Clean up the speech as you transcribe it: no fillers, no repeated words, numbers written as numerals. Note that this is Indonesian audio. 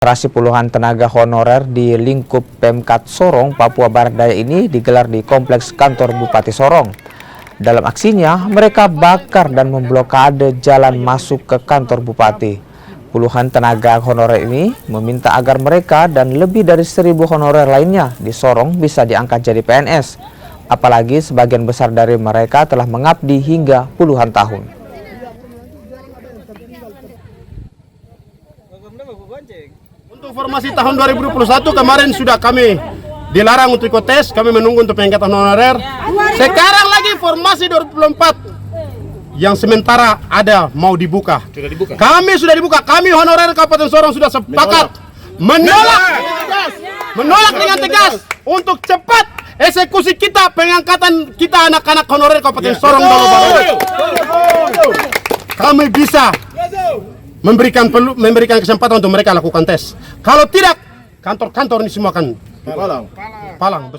Demostrasi puluhan tenaga honorer di lingkup pemkab Sorong, Papua Barat daya ini digelar di kompleks kantor Bupati Sorong. Dalam aksinya, mereka bakar dan memblokade jalan masuk ke kantor Bupati. Puluhan tenaga honorer ini meminta agar mereka dan lebih dari 1.000 honorer lainnya di Sorong bisa diangkat jadi PNS. Apalagi sebagian besar dari mereka telah mengabdi hingga puluhan tahun. Untuk formasi tahun 2021 kemarin sudah kami dilarang untuk ikut tes, kami menunggu untuk pengangkatan honorer. Sekarang lagi formasi 2024 yang sementara ada mau dibuka. Kami sudah dibuka, kami honorer Kabupaten Sorong sudah sepakat menolak dengan tegas untuk cepat eksekusi kita pengangkatan kita anak-anak honorer Kabupaten Sorong. Kami bisa memberikan kesempatan untuk mereka lakukan tes. Kalau tidak, kantor-kantor ini semua akan palang.